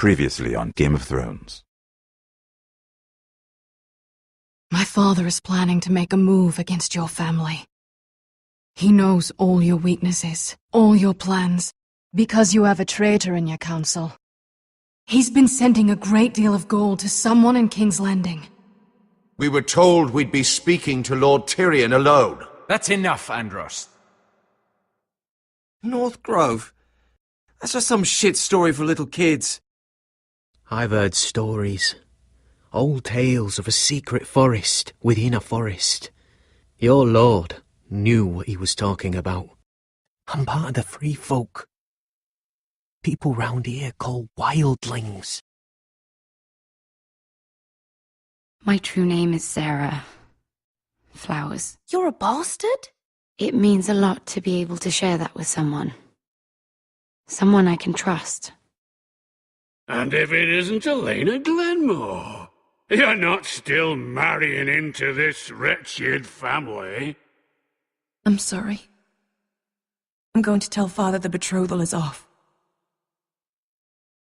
Previously on Game of Thrones. My father is planning to make a move against your family. He knows all your weaknesses, all your plans, because you have a traitor in your council. He's been sending a great deal of gold to someone in King's Landing. We were told we'd be speaking to Lord Tyrion alone. That's enough, Andros. North Grove? That's just some shit story for little kids. I've heard stories. Old tales of a secret forest within a forest. Your lord knew what he was talking about. I'm part of the free folk. People round here call wildlings. My true name is Sarah. Flowers. You're a bastard? It means a lot to be able to share that with someone. Someone I can trust. And if it isn't Elena Glenmore, you're not still marrying into this wretched family. I'm sorry. I'm going to tell Father the betrothal is off.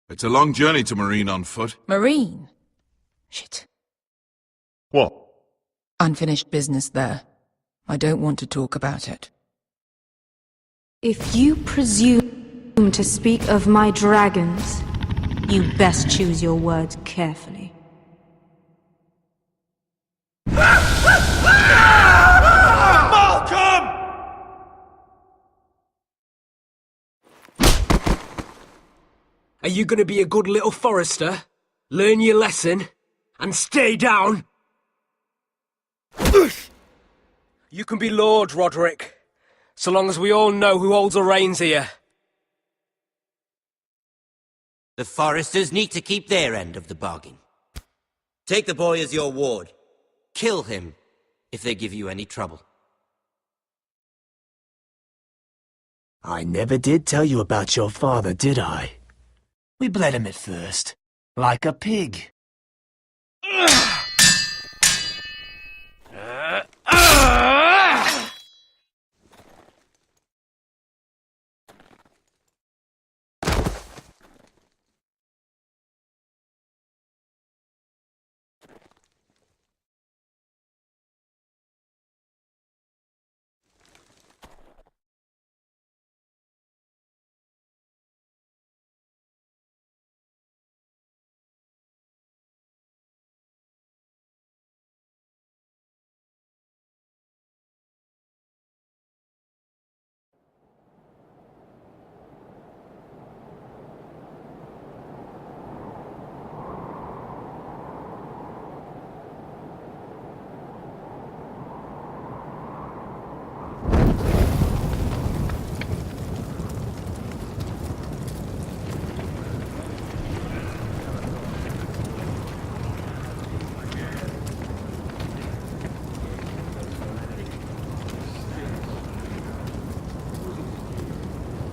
It's a long journey to Marine on foot. Marine? Shit. What? Unfinished business there. I don't want to talk about it. If you presume to speak of my dragons, you best choose your words carefully. Malcolm! Are you going to be a good little Forrester? Learn your lesson? And stay down? You can be Lord, Roderick. So long as we all know who holds the reins here. The Forresters need to keep their end of the bargain. Take the boy as your ward. Kill him if they give you any trouble. I never did tell you about your father, did I? We bled him at first, like a pig.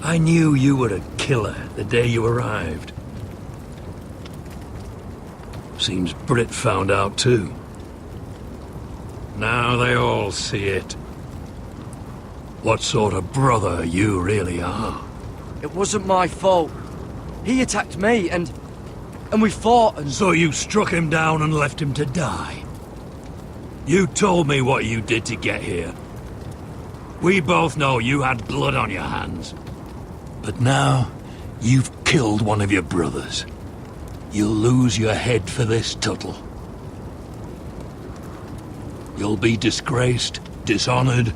I knew you were a killer the day you arrived. Seems Brit found out too. Now they all see it. What sort of brother you really are. It wasn't my fault. He attacked me and we fought and... So you struck him down and left him to die? You told me what you did to get here. We both know you had blood on your hands. But now, you've killed one of your brothers. You'll lose your head for this, Tuttle. You'll be disgraced, dishonored,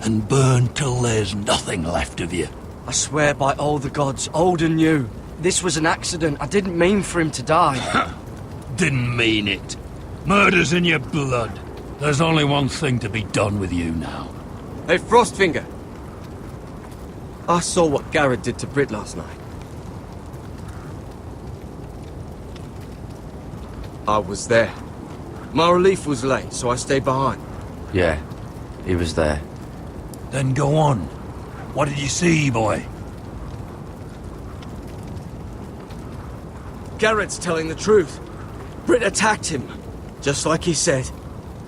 and burned till there's nothing left of you. I swear by all the gods, old and new, this was an accident. I didn't mean for him to die. Didn't mean it. Murder's in your blood. There's only one thing to be done with you now. Hey, Frostfinger. I saw what Garrett did to Brit last night. I was there. My relief was late, so I stayed behind. Yeah, he was there. Then go on. What did you see, boy? Garrett's telling the truth. Brit attacked him, just like he said.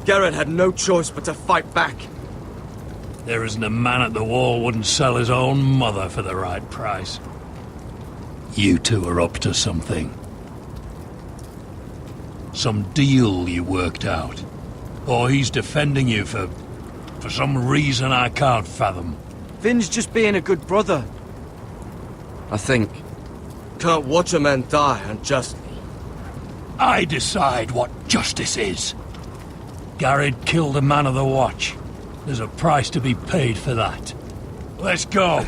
Garrett had no choice but to fight back. There isn't a man at the wall wouldn't sell his own mother for the right price. You two are up to something. Some deal you worked out? Or he's defending you for some reason I can't fathom? Finn's just being a good brother. I think... Can't watch a man die unjustly. I decide what justice is. Garrett killed a man of the watch. There's a price to be paid for that. Let's go.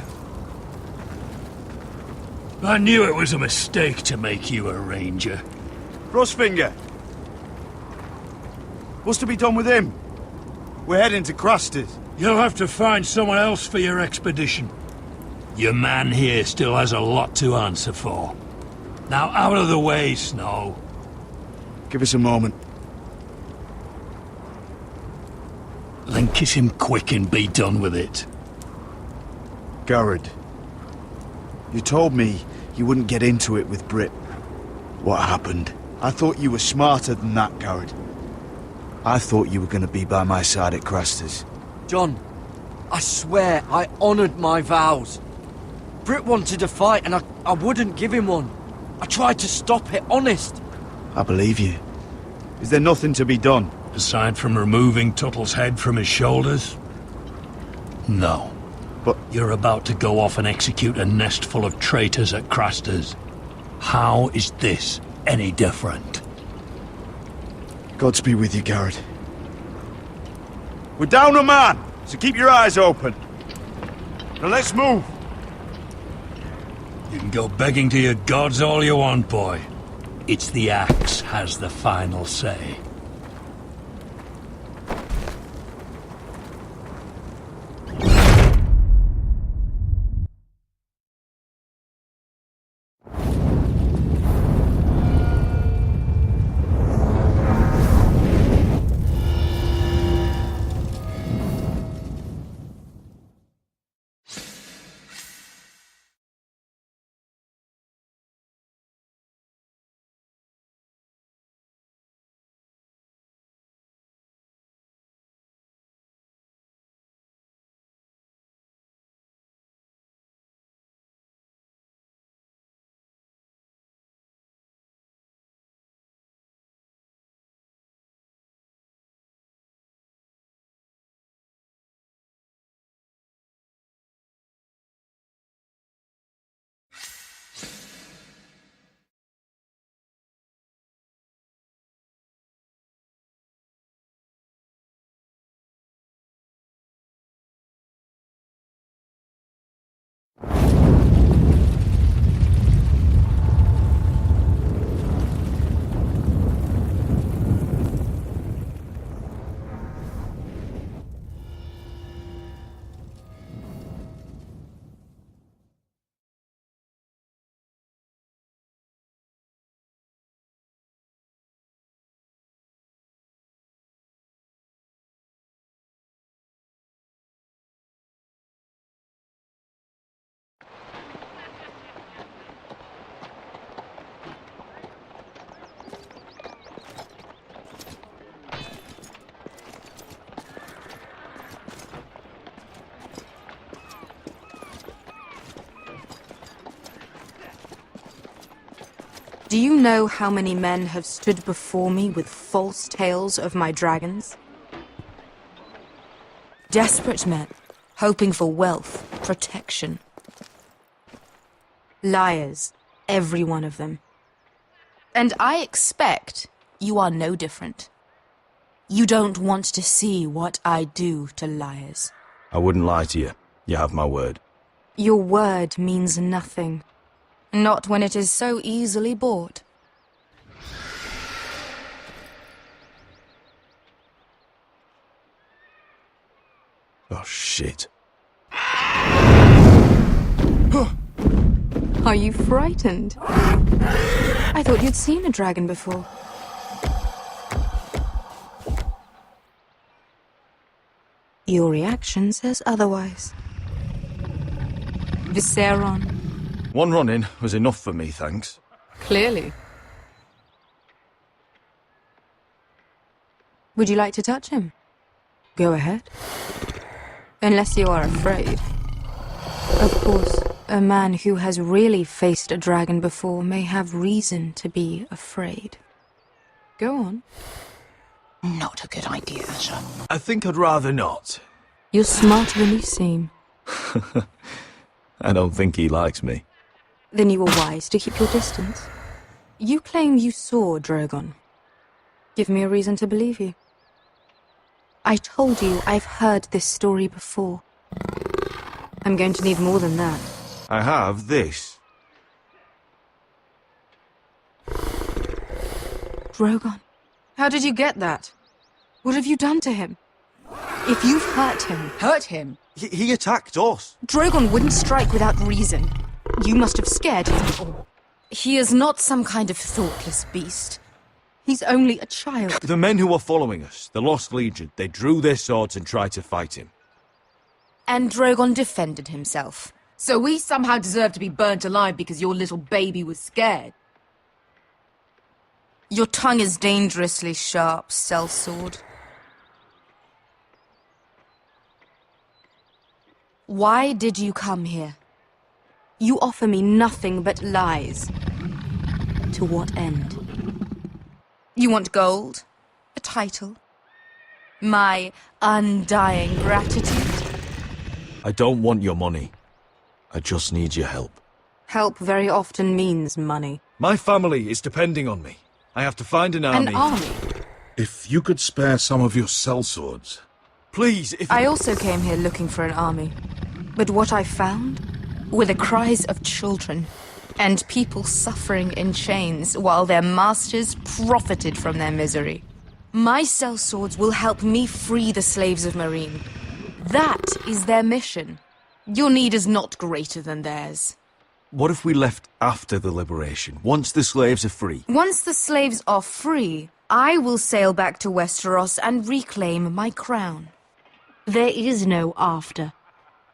I knew it was a mistake to make you a ranger. Frostfinger! What's to be done with him? We're heading to Crusters. You'll have to find someone else for your expedition. Your man here still has a lot to answer for. Now out of the way, Snow. Give us a moment. Then kiss him quick and be done with it. Garrett, you told me you wouldn't get into it with Brit. What happened? I thought you were smarter than that, Garrett. I thought you were going to be by my side at Crusters. John, I swear I honoured my vows. Brit wanted a fight and I wouldn't give him one. I tried to stop it, honest. I believe you. Is there nothing to be done? Aside from removing Tuttle's head from his shoulders? No. But you're about to go off and execute a nest full of traitors at Crusters. How is this any different? Godspeed with you, Garrett. We're down a man, so keep your eyes open. Now let's move. You can go begging to your gods all you want, boy. It's the axe has the final say. Do you know how many men have stood before me with false tales of my dragons? Desperate men, hoping for wealth, protection. Liars, every one of them. And I expect you are no different. You don't want to see what I do to liars. I wouldn't lie to you. You have my word. Your word means nothing. Not when it is so easily bought. Oh, shit. Are you frightened? I thought you'd seen a dragon before. Your reaction says otherwise. Viseron. One run-in was enough for me, thanks. Clearly. Would you like to touch him? Go ahead. Unless you are afraid. Of course, a man who has really faced a dragon before may have reason to be afraid. Go on. Not a good idea, Asher. I think I'd rather not. You're smarter than you seem. I don't think he likes me. Then you were wise to keep your distance. You claim you saw Drogon. Give me a reason to believe you. I told you I've heard this story before. I'm going to need more than that. I have this. Drogon. How did you get that? What have you done to him? If you've hurt him... Hurt him? He attacked us. Drogon wouldn't strike without reason. You must have scared him. He is not some kind of thoughtless beast. He's only a child. The men who were following us, the Lost Legion, they drew their swords and tried to fight him. And Drogon defended himself. So we somehow deserve to be burnt alive because your little baby was scared? Your tongue is dangerously sharp, sellsword. Why did you come here? You offer me nothing but lies. To what end? You want gold? A title? My undying gratitude? I don't want your money. I just need your help. Help very often means money. My family is depending on me. I have to find an army. An army? If you could spare some of your sellswords. Please, if... I also came here looking for an army. But what I found were the cries of children and people suffering in chains while their masters profited from their misery. My sellswords will help me free the slaves of Meereen. That is their mission. Your need is not greater than theirs. What if we left after the liberation, once the slaves are free? Once the slaves are free, I will sail back to Westeros and reclaim my crown. There is no after.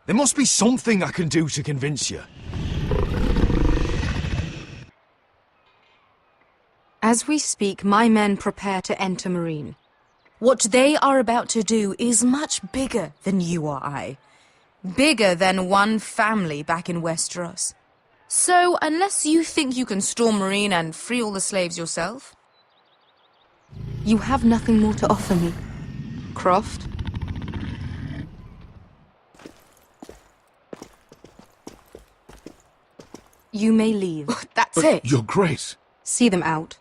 There must be something I can do to convince you. As we speak, my men prepare to enter Meereen. What they are about to do is much bigger than you or I. Bigger than one family back in Westeros. So, unless you think you can storm Meereen and free all the slaves yourself... You have nothing more to offer me, Croft. You may leave. That's it. Your Grace. See them out.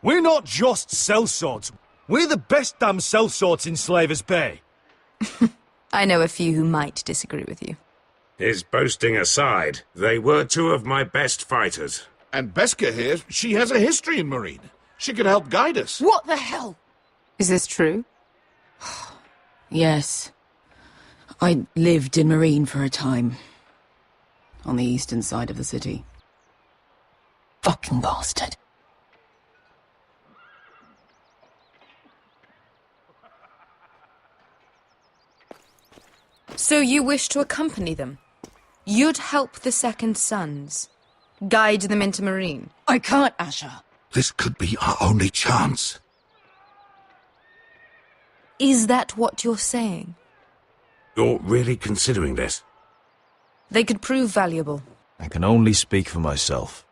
We're not just sellswords. We're the best damn sellswords in Slavers Bay. I know a few who might disagree with you. His boasting aside, they were two of my best fighters. And Beska here, she has a history in Meereen. She could help guide us. What the hell? Is this true? Yes. I lived in Meereen for a time. On the eastern side of the city. Fucking bastard. So you wish to accompany them? You'd help the Second Sons? Guide them into Meereen? I can't, Asher. This could be our only chance. Is that what you're saying? You're really considering this? They could prove valuable. I can only speak for myself.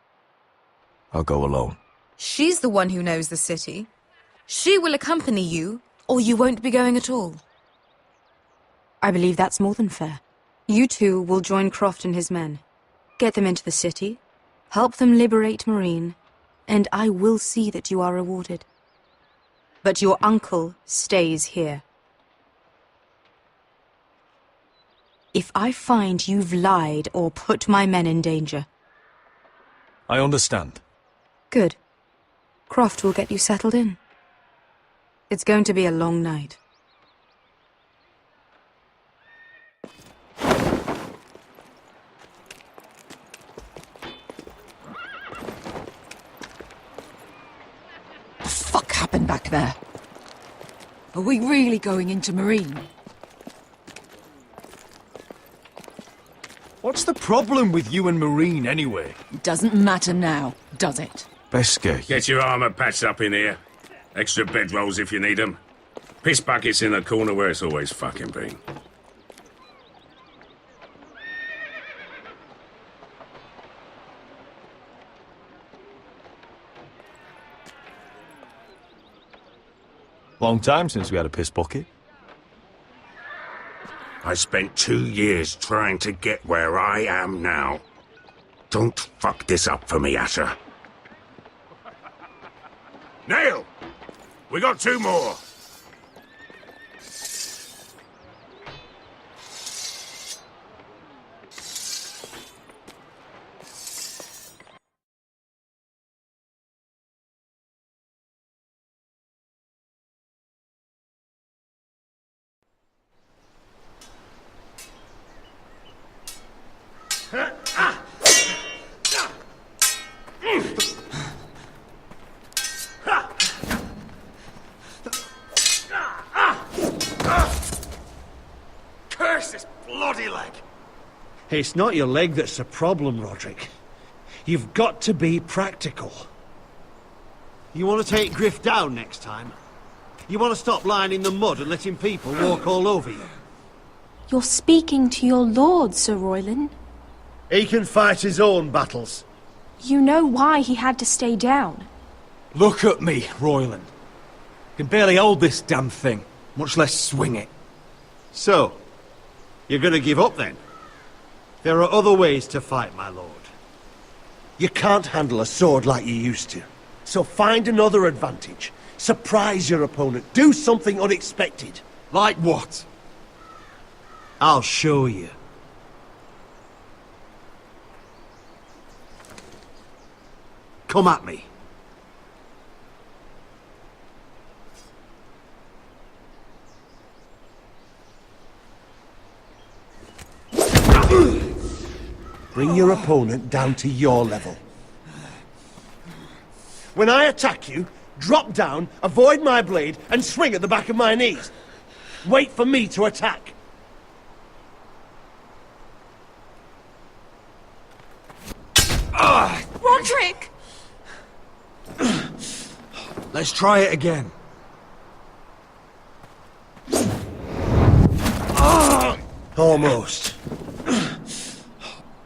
I'll go alone. She's the one who knows the city. She will accompany you, or you won't be going at all. I believe that's more than fair. You two will join Croft and his men. Get them into the city, help them liberate Meereen, and I will see that you are rewarded. But your uncle stays here. If I find you've lied or put my men in danger... I understand. Good. Croft will get you settled in. It's going to be a long night. What the fuck happened back there? Are we really going into Meereen? What's the problem with you and Meereen, anyway? It doesn't matter now, does it? Beska, Get your armor patched up in here. Extra bedrolls if you need them. Piss buckets in the corner where it's always fucking been. Long time since we had a piss bucket. I spent 2 years trying to get where I am now. Don't fuck this up for me, Asher. Nail! We got 2 more! Curse this bloody leg! It's not your leg that's the problem, Roderick. You've got to be practical. You want to take Griff down next time? You want to stop lying in the mud and letting people walk all over you? You're speaking to your lord, Sir Royland. He can fight his own battles. You know why he had to stay down. Look at me, Royland. Can barely hold this damn thing, much less swing it. So, you're going to give up then? There are other ways to fight, my lord. You can't handle a sword like you used to. So find another advantage. Surprise your opponent. Do something unexpected. Like what? I'll show you. Come at me. Bring your opponent down to your level. When I attack you, drop down, avoid my blade, and swing at the back of my knees. Wait for me to attack. Roderick! Let's try it again. Almost.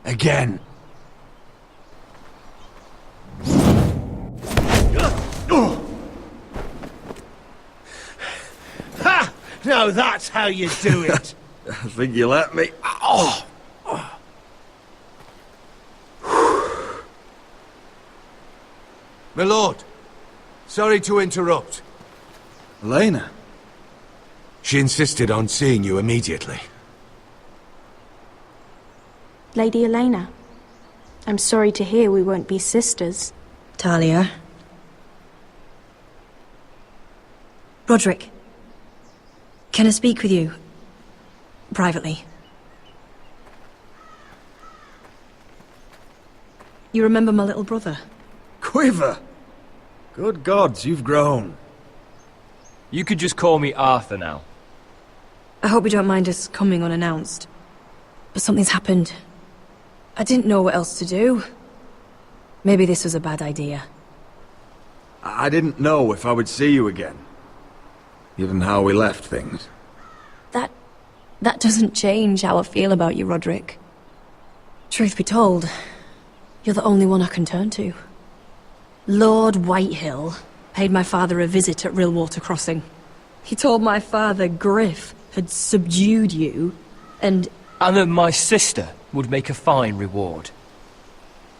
Again. Ha! Now that's how you do it. I think you let me. Oh! My lord, sorry to interrupt. Elena? She insisted on seeing you immediately. Lady Elena, I'm sorry to hear we won't be sisters. Talia. Roderick. Can I speak with you? Privately. You remember my little brother? Quiver! Good gods, you've grown. You could just call me Arthur now. I hope you don't mind us coming unannounced. But something's happened. I didn't know what else to do. Maybe this was a bad idea. I didn't know if I would see you again. Given how we left things. That doesn't change how I feel about you, Roderick. Truth be told, you're the only one I can turn to. Lord Whitehill paid my father a visit at Rillwater Crossing. He told my father Griff had subdued you, and that my sister would make a fine reward.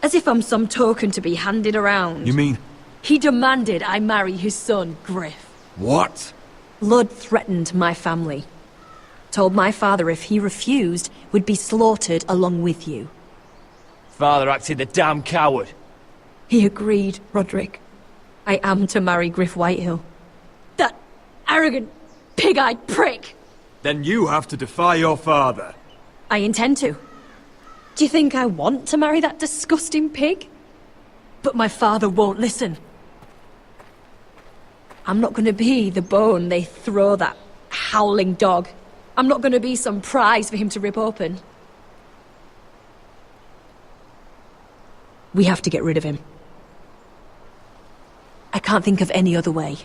As if I'm some token to be handed around. You mean? He demanded I marry his son, Griff. What? Lord threatened my family. Told my father if he refused, would be slaughtered along with you. Father acted the damn coward. He agreed, Roderick. I am to marry Griff Whitehill. That arrogant, pig-eyed prick! Then you have to defy your father. I intend to. Do you think I want to marry that disgusting pig? But my father won't listen. I'm not gonna be the bone they throw that howling dog. I'm not gonna be some prize for him to rip open. We have to get rid of him. I can't think of any other way.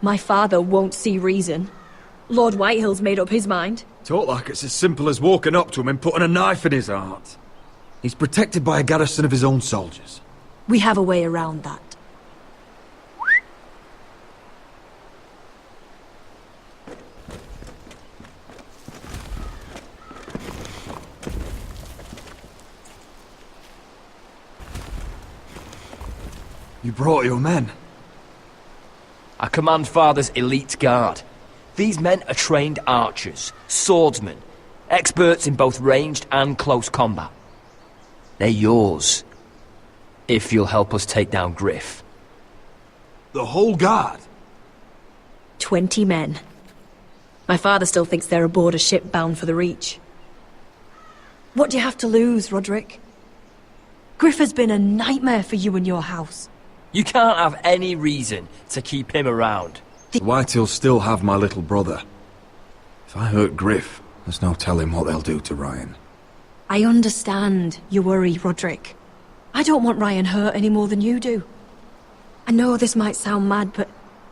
My father won't see reason. Lord Whitehill's made up his mind. Talk like it's as simple as walking up to him and putting a knife in his heart. He's protected by a garrison of his own soldiers. We have a way around that. You brought your men? I command Father's elite guard. These men are trained archers, swordsmen, experts in both ranged and close combat. They're yours, if you'll help us take down Griff. The whole guard? 20 men. My father still thinks they're aboard a ship bound for the Reach. What do you have to lose, Roderick? Griff has been a nightmare for you and your house. You can't have any reason to keep him around. The Whitehills still have my little brother. If I hurt Griff, there's no telling what they'll do to Ryan. I understand your worry, Roderick. I don't want Ryan hurt any more than you do. I know this might sound mad, but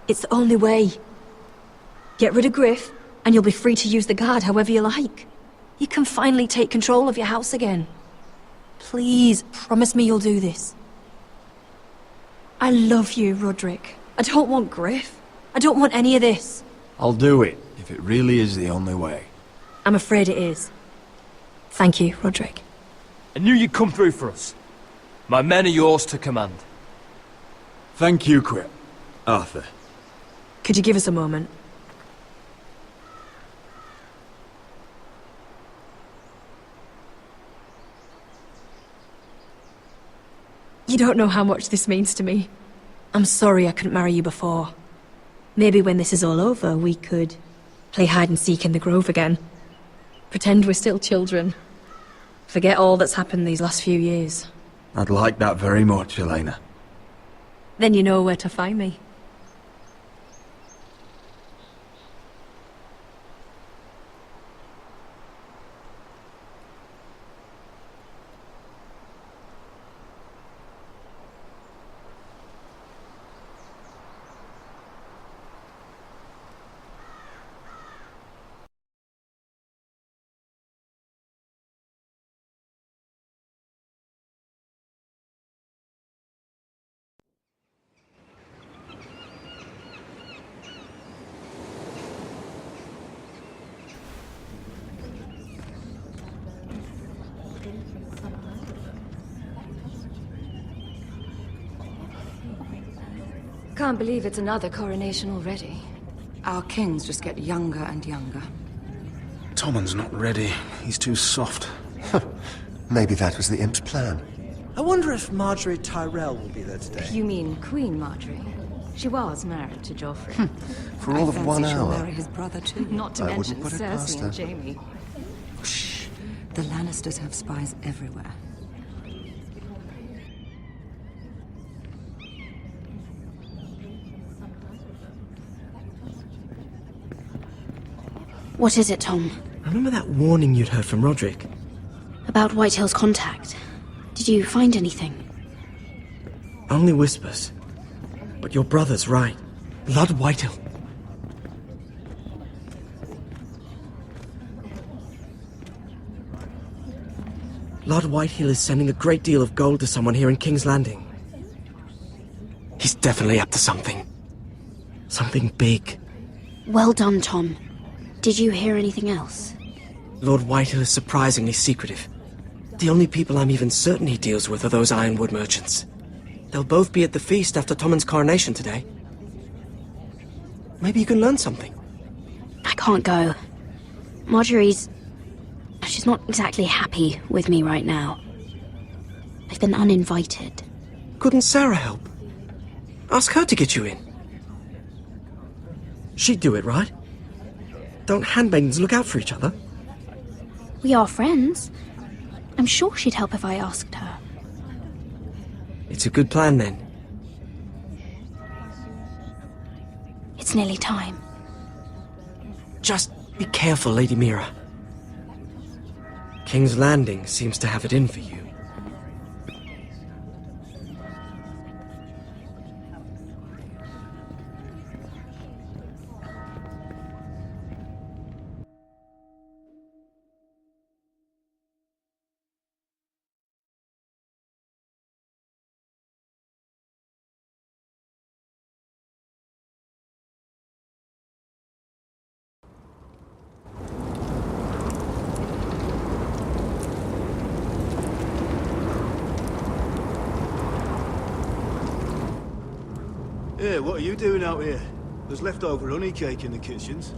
it's the only way. Get rid of Griff, and you'll be free to use the guard however you like. You can finally take control of your house again. Please, promise me you'll do this. I love you, Roderick. I don't want Griff. I don't want any of this. I'll do it, if it really is the only way. I'm afraid it is. Thank you, Roderick. I knew you'd come through for us. My men are yours to command. Thank you, Quip. Arthur. Could you give us a moment? You don't know how much this means to me. I'm sorry I couldn't marry you before. Maybe when this is all over, we could play hide and seek in the grove again. Pretend we're still children. Forget all that's happened these last few years. I'd like that very much, Elena. Then you know where to find me. Can't believe it's another coronation already. Our kings just get younger and younger. Tommen's not ready. He's too soft. Maybe that was the imp's plan. I wonder if Marjorie Tyrell will be there today. You mean Queen Marjorie? She was married to Joffrey. For all of 1 She'll hour. marry his brother too. Not to I mention wouldn't put it past Cersei her. and Jaime. Shh. The Lannisters have spies everywhere. What is it, Tom? Remember that warning you'd heard from Roderick? About Whitehill's contact. Did you find anything? Only whispers. But your brother's right. Blood Whitehill. Lord Whitehill is sending a great deal of gold to someone here in King's Landing. He's definitely up to something. Something big. Well done, Tom. Did you hear anything else? Lord Whitehill is surprisingly secretive. The only people I'm even certain he deals with are those ironwood merchants. They'll both be at the feast after Tommen's coronation today. Maybe you can learn something. I can't go. She's not exactly happy with me right now. I've been uninvited. Couldn't Sarah help? Ask her to get you in. She'd do it, right? Don't handmaidens look out for each other? We are friends. I'm sure she'd help if I asked her. It's a good plan, then. It's nearly time. Just be careful, Lady Mira. King's Landing seems to have it in for you. Hey, what are you doing out here? There's leftover honey cake in the kitchens.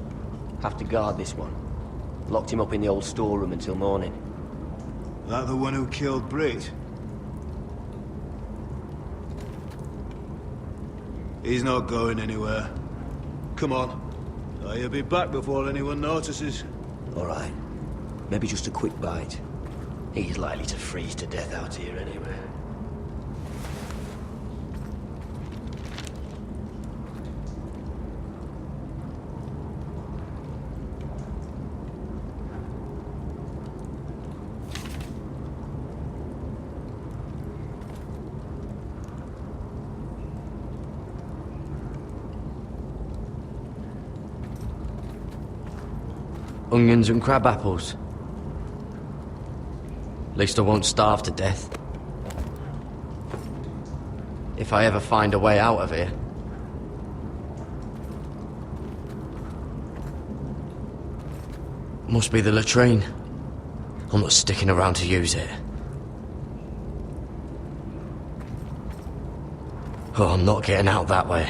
Have to guard this one. Locked him up in the old storeroom until morning. That the one who killed Brit? He's not going anywhere. Come on. He'll be back before anyone notices. Alright. Maybe just a quick bite. He's likely to freeze to death out here anyway. Onions and crab apples. At least I won't starve to death. If I ever find a way out of here. Must be the latrine. I'm not sticking around to use it. Oh, I'm not getting out that way.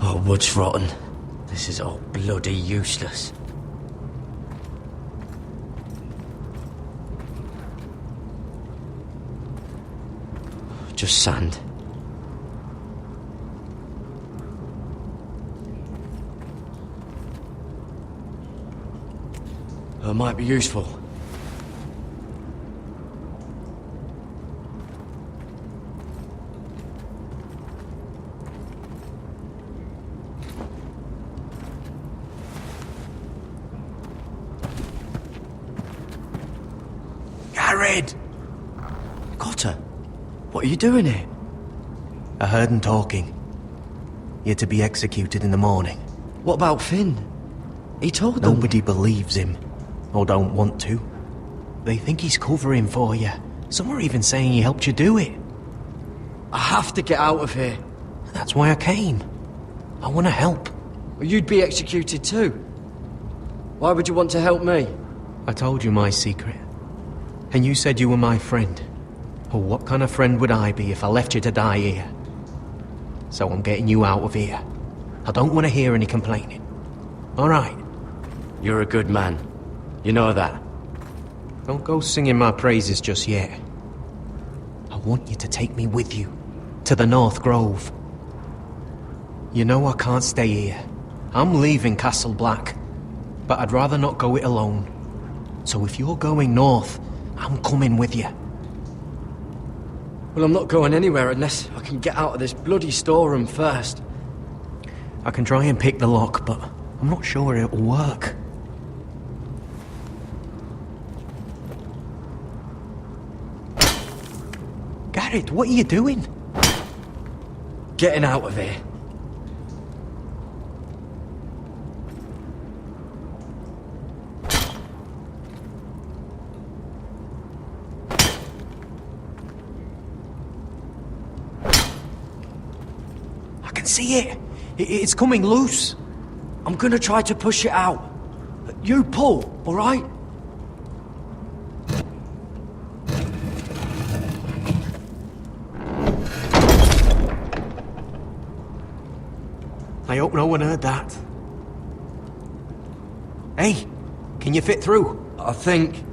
Oh, wood's rotten. This is all bloody useless. Just sand. It might be useful. Garrett! Cotter, what are you doing here? I heard him talking. You're to be executed in the morning. What about Finn? He told them. Nobody believes him. Or don't want to. They think he's covering for you. Some are even saying he helped you do it. I have to get out of here. That's why I came. I want to help. Well, you'd be executed too. Why would you want to help me? I told you my secret. And you said you were my friend. Well, what kind of friend would I be if I left you to die here? So I'm getting you out of here. I don't want to hear any complaining. All right? You're a good man. You know that. Don't go singing my praises just yet. I want you to take me with you. To the North Grove. You know I can't stay here. I'm leaving Castle Black. But I'd rather not go it alone. So if you're going north, I'm coming with you. Well, I'm not going anywhere unless I can get out of this bloody storeroom first. I can try and pick the lock, but I'm not sure it'll work. Garrett, what are you doing? Getting out of here. I can see it. It's coming loose. I'm gonna try to push it out. You pull, all right? I hope no one heard that. Hey, can you fit through? I think.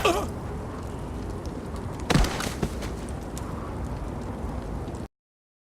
Ugh!